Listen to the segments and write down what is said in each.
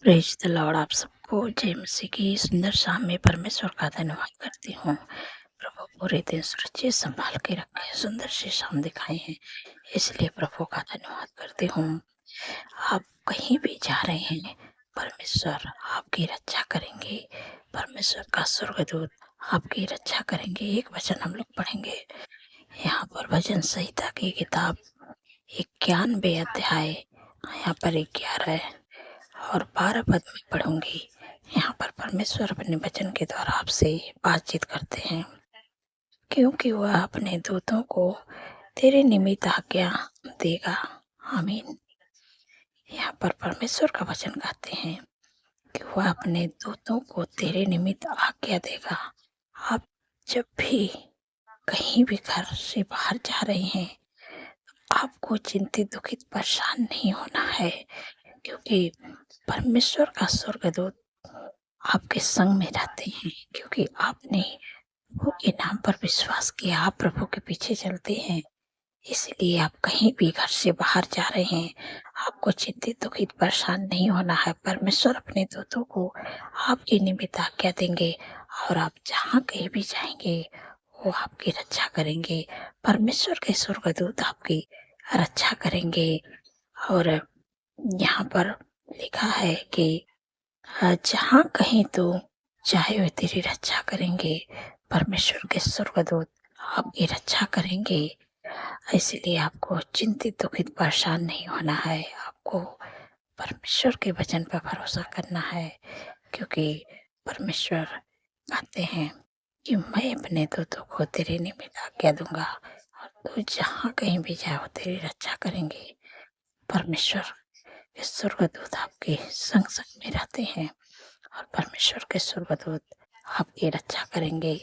Praise the Lord. आप सबको जय मसीह की सुंदर शाम में परमेश्वर का धन्यवाद करती हूँ। प्रभु पूरे दिन सुरक्षित संभाल के रखे, सुंदर सी शाम दिखाई है, इसलिए प्रभु का धन्यवाद करती हूँ। आप कहीं भी जा रहे हैं, परमेश्वर आपकी रक्षा करेंगे। परमेश्वर का स्वर्गदूत आपकी रक्षा करेंगे। एक वचन हम लोग पढ़ेंगे यहाँ पर, भजन संहिता की किताब 91 अध्याय, यहाँ पर 11 और 12 पद में पढ़ूंगी। यहाँ पर परमेश्वर अपने वचन के द्वारा आपसे बातचीत करते हैं। क्योंकि वह अपने दूतों को तेरे निमित्त आज्ञा देगा। आमीन। यहाँ पर परमेश्वर का वचन कहते हैं कि वह अपने दूतों को तेरे निमित्त आज्ञा देगा। आप जब भी कहीं भी घर से बाहर जा रहे हैं, आपको चिंतित, दुखित, परेशान नहीं होना है, क्योंकि परमेश्वर का स्वर्गदूत आपके संग में रहते हैं। क्योंकि आपने प्रभु के नाम पर विश्वास किया, आप प्रभु के पीछे चलते हैं, इसलिए आप कहीं भी घर से बाहर जा रहे हैं, आपको चिंतित, दुखित, परेशान नहीं होना है। परमेश्वर अपने दूतों को आपके निमित्त आज्ञा देंगे और आप जहाँ कहीं भी जाएंगे वो आपकी रक्षा करेंगे। परमेश्वर के स्वर्गदूत आपकी रक्षा करेंगे। और यहाँ पर लिखा है कि जहाँ कहीं तो चाहे वे तेरी रक्षा करेंगे। परमेश्वर के स्वर्गदूत आपकी रक्षा करेंगे, इसलिए आपको चिंतित, दुखित, परेशान नहीं होना है। आपको परमेश्वर के वचन पर भरोसा करना है, क्योंकि परमेश्वर कहते हैं कि मैं अपने दूतों को तेरे निमित्त आज्ञा दूंगा और तू जहाँ कहीं भी जाए वो तेरी रक्षा करेंगे। परमेश्वर के स्वर्गदूत आपके संग संग में रहते हैं और परमेश्वर के स्वर्गदूत आपकी रक्षा करेंगे।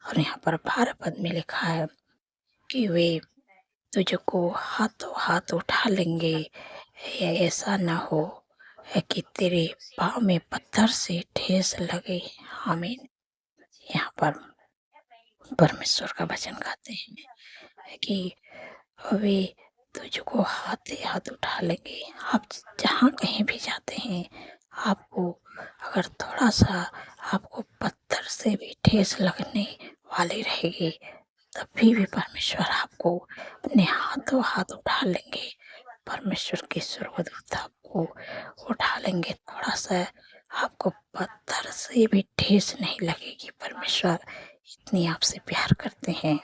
और यहाँ पर 12 पद में लिखा है कि वे तुझको हाथों हाथ उठा लेंगे, या ऐसा न हो कि तेरे पाँव में पत्थर से ठेस लगे। आमीन। यहाँ पर परमेश्वर का वचन कहते हैं कि वे तुझको हाथ ही हाथ उठा लेंगे। आप जहाँ कहीं भी जाते हैं, आपको अगर थोड़ा सा आपको पत्थर से भी ठेस लगने वाली रहेगी, तभी भी परमेश्वर आपको अपने हाथों हाथ उठा लेंगे। परमेश्वर के स्वर्गदूत आपको उठा लेंगे। थोड़ा सा आपको पत्थर से भी ठेस नहीं लगेगी। परमेश्वर इतनी आपसे प्यार करते हैं,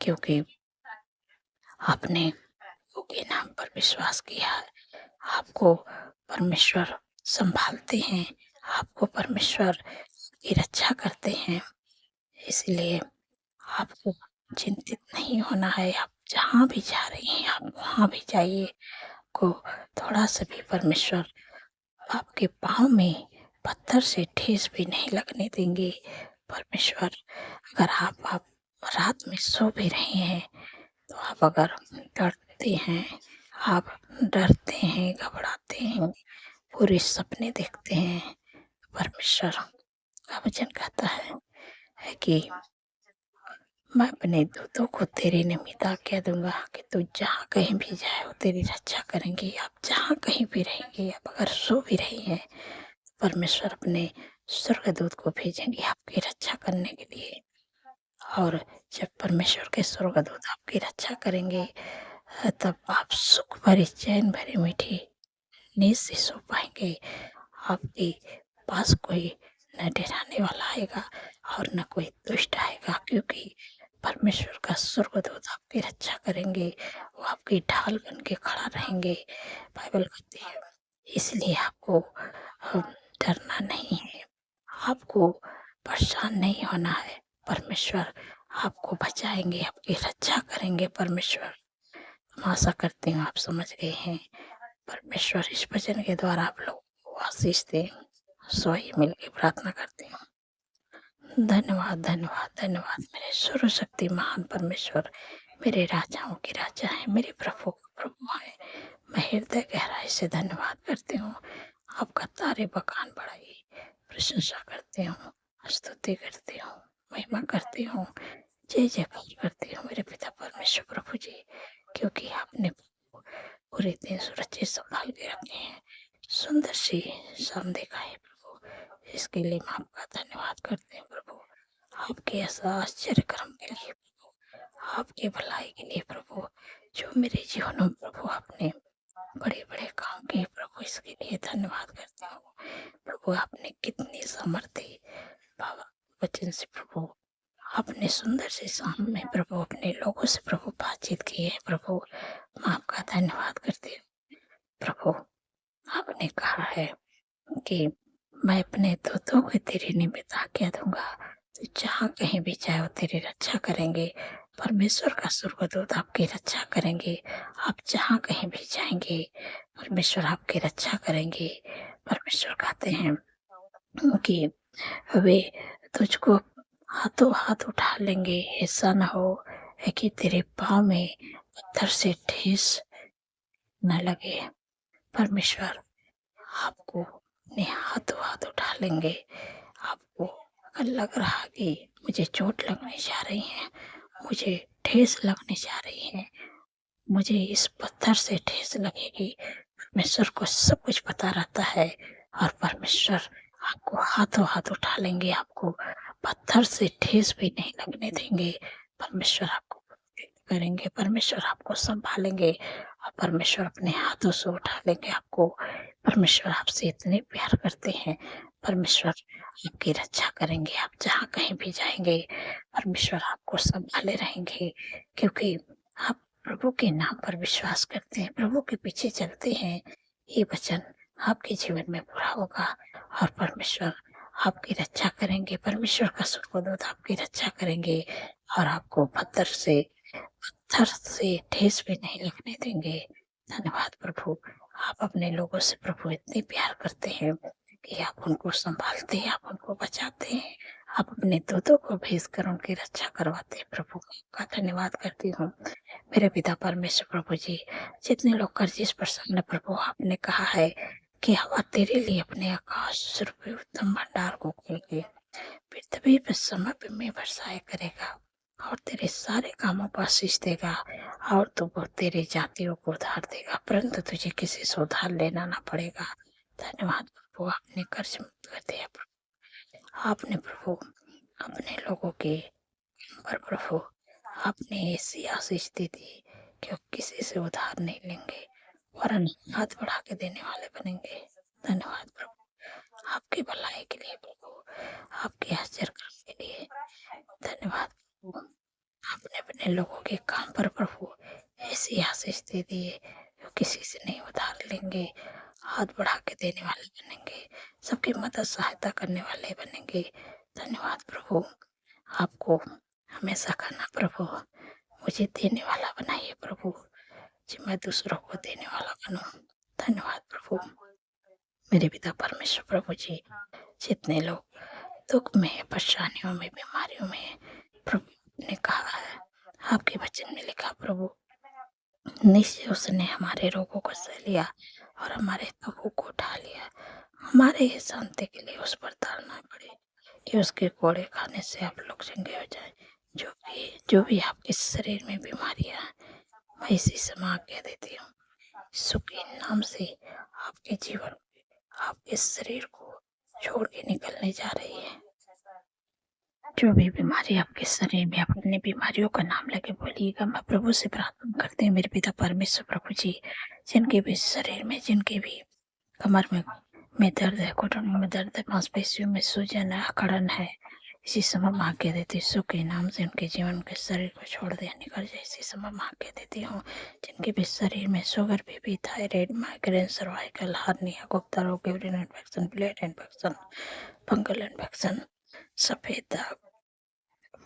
क्योंकि आपने के नाम पर विश्वास किया है। आपको परमेश्वर संभालते हैं, आपको परमेश्वर की रक्षा करते हैं, इसलिए आपको चिंतित नहीं होना है। आप जहाँ भी जा रही हैं, आप वहाँ भी जाइए। को थोड़ा सा भी परमेश्वर आपके पाँव में पत्थर से ठेस भी नहीं लगने देंगे। परमेश्वर, अगर आप रात में सो भी रहे हैं, तो आप अगर डरते हैं, आप डरते हैं, घबराते हैं, पूरे सपने देखते हैं, परमेश्वर का वचन कहता है कि मैं अपने दूतों को तेरे निमित्त आज्ञा दूंगा कि तू जहाँ कहीं भी जाए वो तेरी रक्षा करेंगे। आप जहाँ कहीं भी रहेंगे, आप अगर सो भी रही हैं, परमेश्वर अपने स्वर्गदूत को भेजेंगे आपकी रक्षा करने के लिए। और जब परमेश्वर के स्वर्गदूत आपकी रक्षा करेंगे, तब आप सुख भरी, चैन भरी, मीठी नींद से सो पाएंगे। आपके पास कोई न डराने वाला आएगा और न कोई दुष्ट आएगा, क्योंकि परमेश्वर का स्वर्गदूत आपकी रक्षा करेंगे। वो आपकी ढाल बन के खड़ा रहेंगे, बाइबल कहती है। इसलिए आपको डरना नहीं है, आपको परेशान नहीं होना है। परमेश्वर आपको बचाएंगे, आपकी रक्षा करेंगे। परमेश्वर, मैं आशा करती हूँ आप समझ गए हैं। परमेश्वर इस वचन के द्वारा आप लोग को आशीष दे। सो ही मिल के प्रार्थना करती हूँ। धन्यवाद, धन्यवाद, धन्यवाद मेरे सर्वशक्ति महान परमेश्वर, मेरे राजाओं के राजा है, मेरे प्रभु का प्रभु है। मैं हृदय गहराई से धन्यवाद करती हूँ। आपका तारे बखान बढ़ाई, प्रशंसा करती हूँ, स्तुति करती हूँ, महिमा करती हूँ, जय जयकार करती हूँ मेरे पिता परमेश्वर प्रभु जी, क्योंकि आपने पूरे दिन सुरक्षित संभाल के रखे हैं। सुंदर सी शाम दिखाई प्रभु, इसके लिए हम आपका धन्यवाद करते हैं प्रभु। आपके ऐसा आश्चर्य कर्म के लिए प्रभु, आपकी भलाई के लिए प्रभु, जो मेरे जीवन में प्रभु आपने बड़े-बड़े काम किए प्रभु, इसके लिए धन्यवाद करती हूँ। प्रभु आपने कितनी सामर्थ्य बाबा वचन से प्रभु, आपने सुंदर से शाम में प्रभु अपने लोगों से प्रभु बातचीत की है प्रभु, मैं आपका धन्यवाद करती हूँ। प्रभु आपने कहा है कि मैं अपने दूतों को तेरे निमित्त आज्ञा दूंगा, तो जहाँ कहीं भी जाए वो तेरी रक्षा करेंगे। परमेश्वर का स्वर्गदूत आपकी रक्षा करेंगे। आप जहाँ कहीं भी जाएंगे परमेश्वर आपकी रक्षा करेंगे। परमेश्वर कहते हैं कि वे तुझको हाथों हाथ उठा लेंगे, ऐसा न हो कि तेरे पाँव में पत्थर से ठेस न लगे। परमेश्वर आपको अपने हाथों हाथ उठा लेंगे। आपको अगर लग रहा कि मुझे चोट लगने जा रही है, मुझे ठेस लगने जा रही है, मुझे इस पत्थर से ठेस लगेगी, परमेश्वर को सब कुछ पता रहता है और परमेश्वर आपको हाथों हाथ उठा लेंगे, आपको पत्थर से ठेस भी नहीं लगने देंगे। परमेश्वर आपको प्रोटेक्ट करेंगे, परमेश्वर आपको संभालेंगे और परमेश्वर अपने हाथों से उठा लेंगे आपको। परमेश्वर आपसे इतने प्यार करते हैं, परमेश्वर आपकी रक्षा करेंगे। आप जहाँ कहीं भी जाएंगे परमेश्वर आपको संभाले रहेंगे, क्योंकि आप प्रभु के नाम पर विश्वास करते हैं, प्रभु के पीछे चलते हैं। ये वचन आपके जीवन में पूरा होगा और परमेश्वर आपकी रक्षा करेंगे। परमेश्वर का स्वर्गदूत आपकी रक्षा करेंगे और आपको पत्थर से ठेस भी नहीं लगने देंगे। धन्यवाद प्रभु, आप अपने लोगों से प्रभु इतने प्यार करते हैं कि आप उनको संभालते हैं, आप उनको बचाते हैं, आप अपने दूतों को भेजकर उनकी रक्षा करवाते हैं। प्रभु का धन्यवाद करती हूँ। मेरे पिता परमेश्वर प्रभु जी, जितने लोग कर्जिश प्रसन्न प्रभु, आपने कहा है कि हवा तेरे लिए अपने आकाश रूपी उत्तम भंडार को खोल के पृथ्वी पर समय पे में बरसाए करेगा और तेरे सारे कामों पर आशीष देगा और तू बहुत तेरे जातियों को उधार देगा, परंतु तुझे किसी से उधार लेना ना पड़ेगा। धन्यवाद प्रभु, आपने कर्ज मुक्त कर दिया प्रभु। आपने प्रभु अपने लोगों के पर प्रभु आपने ऐसी आशीष दी थी कि वो किसी से उधार नहीं लेंगे, वरन हाथ बढ़ा के देने वाले बनेंगे। धन्यवाद प्रभु, आपकी भलाई के लिए प्रभु, आपके आश्चर्य कर्म के लिए धन्यवाद प्रभु। आपने अपने लोगों के काम पर प्रभु ऐसी आशीष दे दी है, जो किसी से नहीं उधार लेंगे, हाथ बढ़ा के देने वाले बनेंगे, सबकी मदद सहायता करने वाले बनेंगे। धन्यवाद प्रभु, आपको हमेशा कहना प्रभु, मुझे देने वाला बनाइए प्रभु, जी मैं दूसरों को देने वाला बनूं। धन्यवाद प्रभु। मेरे पिता परमेश्वर प्रभु जी, जितने लोग दुख में, परेशानियों में, बीमारियों में, प्रभु ने कहा है, आपके वचन में लिखा प्रभु, निश्चय उसने हमारे रोगों को सह लिया और हमारे दुखों को उठा लिया। हमारे ही शांति के लिए उस पर डालना पड़े कि उसके कोड़े खाने से आप लोग चंगे हो जाए। जो भी आपके शरीर में बीमारियां हैं, मैं इसी समय आज्ञा देती हूँ, यीशु के नाम से आपके जीवन, आपके शरीर को छोड़ के निकलने जा रही है। जो भी बीमारी आपके शरीर में, आप अपनी बीमारियों का नाम लेके बोलिएगा। मैं प्रभु से प्रार्थना करते हैं मेरे पिता परमेश्वर प्रभु जी, जिनके भी शरीर में, जिनके भी कमर में दर्द है, घुटनों में दर्द है, मांसपेशियों में सूजन है, अकड़न है, इसी समय माँ कह देती यीशु के नाम से उनके जीवन के शरीर को छोड़ दे, निकल जाए। इसी समय माँ कह देती हूँ, जिनके भी शरीर में sugar, BP, thyroid, migraine, cervical, hernia, गुप्ता रोग, urine infection, blood infection, fungal infection, सफेद दाग,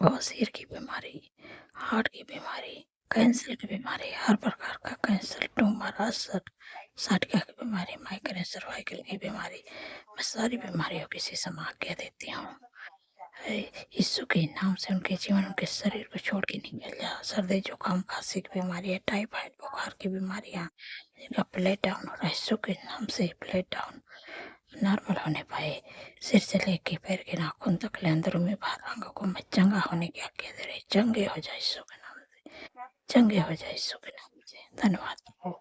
बवासीर की बीमारी, हार्ट की बीमारी, कैंसर की बीमारी, हर प्रकार का कैंसर, ट्यूमर, अल्सर, साठिया की बीमारी, माइग्रेन, सर्वाइकल की बीमारी, मैं सारी बीमारियों की इसी समय आज्ञा देती हूँ। यीशु के नाम से उनके जीवन, उनके शरीर को छोड़ के निकल जा। सर्दी, जुकाम, खांसी की बीमारियाँ, टाइफाइड, बुखार की बीमारियाँ, जिनका ब्लड डाउन हो रहा है, यीशु के नाम से ब्लड डाउन नॉर्मल होने पाए। सिर से लेके पैर के नाखून तक ले, अंदरों में बाहर अंगों को मैं चंगा होने की आज्ञा दे रही। चंगे हो जाए यीशु के नाम से, चंगे हो जाए यीशु के नाम से। धन्यवाद प्रभु,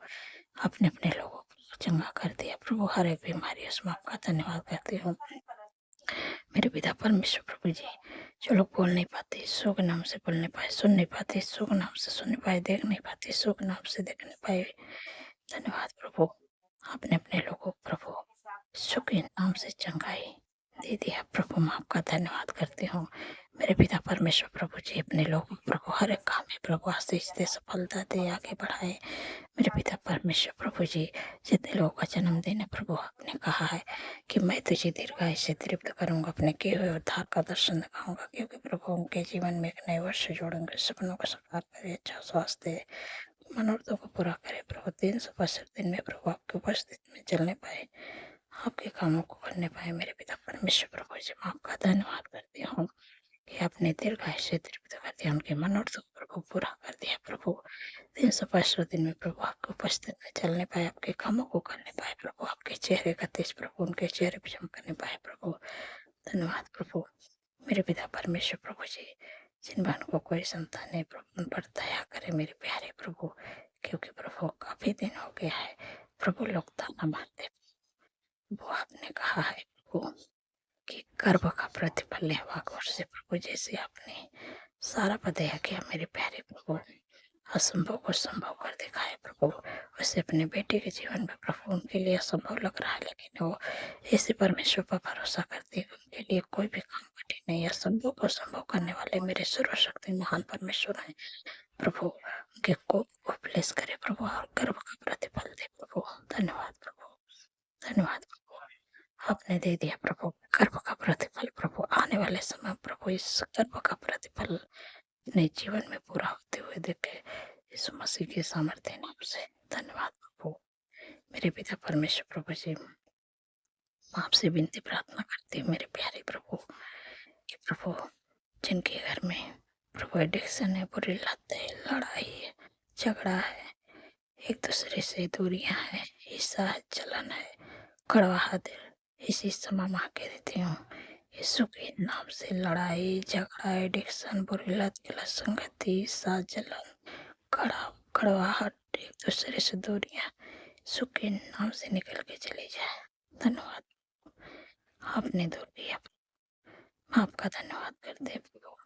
आपने अपने लोगों को चंगा कर दिया प्रभु। हर एक बीमारी से मैं आपका धन्यवाद करती हूँ। मेरे पिता परमेश्वर प्रभु जी, जो लोग बोल नहीं पाते यीशु के नाम से बोल नहीं पाए, सुन नहीं पाते यीशु के नाम से सुन नहीं पाए, देख नहीं पाते यीशु के नाम से देख नहीं पाए, धन्यवाद प्रभु। आपने अपने लोगों को प्रभु यीशु के नाम से चंगाई दे दिया प्रभु, मैं आपका धन्यवाद करती हूँ। मेरे पिता परमेश्वर प्रभु जी, अपने लोगों को प्रभु हर एक काम में प्रभु आशीष दे, सफलता दे, आगे बढ़ाए। मेरे पिता परमेश्वर प्रभु जी, जितने लोगों का जन्मदिन है प्रभु, आपने कहा है कि मैं तुझे दीर्घायु से तृप्त करूंगा, अपने किए हुए उद्धार का दर्शन दिखाऊंगा, क्योंकि प्रभु उनके जीवन में एक नए वर्ष जोड़ेंगे, सपनों को साकार करे, अच्छा स्वास्थ्य दे, मनोरथों को पूरा करे प्रभु। 365 दिन में प्रभु आपकी उपस्थिति में चलने पाए, आपके कामों को करने पाए। मेरे पिता परमेश्वर प्रभु जी, मैं आपका धन्यवाद करती हूँ कि आपने दीर्घायु से तृप्त कर दिया, उनके मनोरथों को प्रभु पूरा कर दिया प्रभु। 365 दिन में प्रभु आपकी उपस्थिति में चलने पाए, आपके कामों को करने पाए प्रभु, आपके चेहरे का तेज प्रभु उनके चेहरे पर चमकने पाए प्रभु, धन्यवाद प्रभु। मेरे पिता परमेश्वर प्रभु जी, जिन बहन को कोई संतान नहीं प्रभु, उन पर दया करे मेरे प्यारे प्रभु, क्योंकि प्रभु काफी दिन हो गया है प्रभु, लोग ताना मारते। वो आपने कहा है प्रभु कि गर्भ का प्रतिफल हवा गौर से प्रभु, जैसे आपने सारा दया किया मेरे प्यारे प्रभु, असंभव को संभव कर दिखाए प्रभु, वैसे अपने बेटे के जीवन में प्रभु उनके लिए असंभव लग रहा है, लेकिन वो ऐसे परमेश्वर पर भरोसा करते हैं, उनके लिए कोई भी काम कठिन नहीं है। असंभव को संभव करने वाले मेरे सर्वशक्ति महान परमेश्वर हैं प्रभु, उनके को ब्लेस करे प्रभु, और गर्भ का प्रतिफल दे प्रभु, धन्यवाद प्रभु, धन्यवाद प्रभु। आपने दे दिया प्रभु गर्भ का प्रतिफल प्रभु, आने वाले समय प्रभु इस गर्भ का प्रतिफल अपने जीवन में पूरा होते हुए देखे, यीशु मसीह के सामर्थ्य नाम से, धन्यवाद प्रभु। मेरे पिता परमेश्वर प्रभु जी, आपसे विनती प्रार्थना करती हूँ मेरे प्यारे प्रभु कि प्रभु जिनके घर में प्रभु एडिक्शन है, बुरी लत है, लड़ाई है, झगड़ा है, एक दूसरे से दूरियां है, ईर्ष्या है, जलन है, कड़वाहट है, इसी समय माँ के देती हूँ यीशु के नाम से। लड़ाई झगड़ा, एडिक्शन, बुरी लत, गलत संगति, ईर्ष्या, जलन, कड़वाहट, एक दूसरे से दूरियां यीशु के नाम से निकल के चली जाए, धन्यवाद। आपने दूर किया, आपका धन्यवाद करते प्रभु।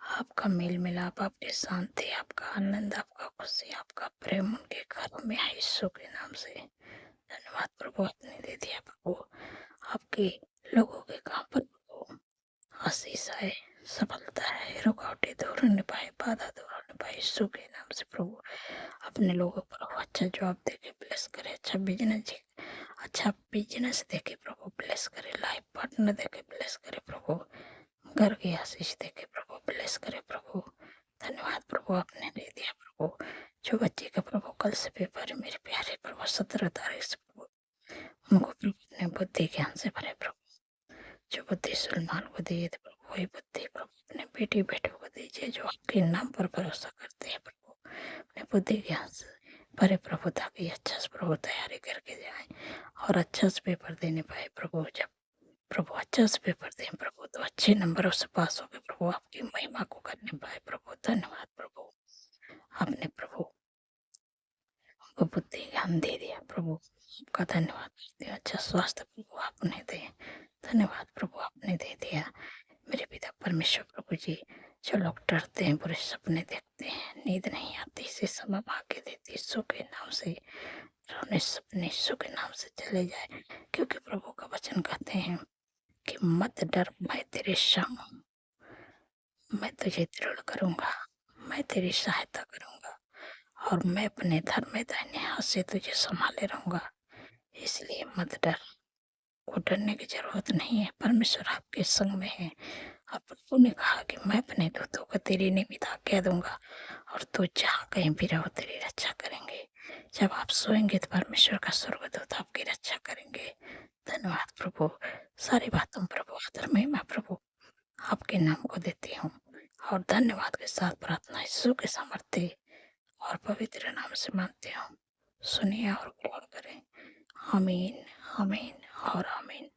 आपका मेल मिलाप, आपकी शांति, आपका आनंद, आपका खुशी, आपका प्रेम उनके घरों में है, यीशु के नाम से, धन्यवाद प्रभु। आपने दे दिया प्रभु, आपके लोगों के काम पर प्रभु आशीष है, सफलता है, रुकावटें दूर होने पाए, बाधा दूर होने पाए, यीशु के नाम से प्रभु। अपने लोगों पर अच्छा जॉब देके ब्लेस करे, अच्छा बिजनेस देके प्रभु ब्लेस करे, लाइफ पार्टनर देके ब्लेस करे प्रभु, घर की आशीष देके प्रभु ब्लेस करे प्रभु, धन्यवाद प्रभु। आपने दे दिया प्रभु, जो बच्चे का प्रभु कल से पेपर है मेरे प्यारे प्रभु, 17 तारीख से प्रभु, उनको प्रभु अपने बुद्धि ज्ञान से भरे प्रभु, जो बुद्धि सुलेमान को दिए थे प्रभु, वही बुद्धि प्रभु अपने बेटी बेटों को दीजिए, जो आपके नाम पर भरोसा करते हैं प्रभु, अपने बुद्धि ज्ञान से भरे प्रभु, ताकि अच्छा से प्रभु तैयारी करके जाए और अच्छा से पेपर देने पाए प्रभु। जब प्रभु अच्छा से पेपर दें प्रभु, तो अच्छे नंबरों से पास हो गए प्रभु, आपकी महिमा को करने पाए प्रभु, धन्यवाद प्रभु। आपने प्रभु उनको बुद्धि ज्ञान दे दिया प्रभु, आपका धन्यवाद करते हैं। अच्छा स्वास्थ्य प्रभु आपने दे, धन्यवाद प्रभु, आपने दे दिया। मेरे पिता परमेश्वर प्रभु जी, जो लोग डरते हैं, बुरे सपने देखते हैं, नींद नहीं आती, इसी समय भाग्य देती, यीशु के नाम से रोने सपने यीशु के नाम से चले जाए, क्योंकि प्रभु का वचन कहते हैं कि मत डर, मैं तेरे संग हूँ, मैं तुझे दृढ़ करूंगा, मैं तेरी सहायता करूंगा, और मैं अपने धर्म में दाहिने हाथ से तुझे संभाले रहूंगा, इसलिए मत डर। को डरने की जरूरत नहीं है, परमेश्वर आपके संग में है। और प्रभु ने कहा कि मैं अपने दूतों को तेरी निमित्त आज्ञा दूंगा, और तू जहाँ कहीं भी रहो तेरी रक्षा करेंगे। जब आप सोएंगे तो परमेश्वर का स्वर्गदूत आपकी रक्षा करेंगे, धन्यवाद प्रभु। सारी बातों प्रभु आदर महिमा प्रभु आपके नाम को देती हूँ, और धन्यवाद के साथ प्रार्थना यीशु के सामर्थ्य और पवित्र नाम से मानती हूँ। सुनिए और गौर करें, आमीन, आमीन और आमीन।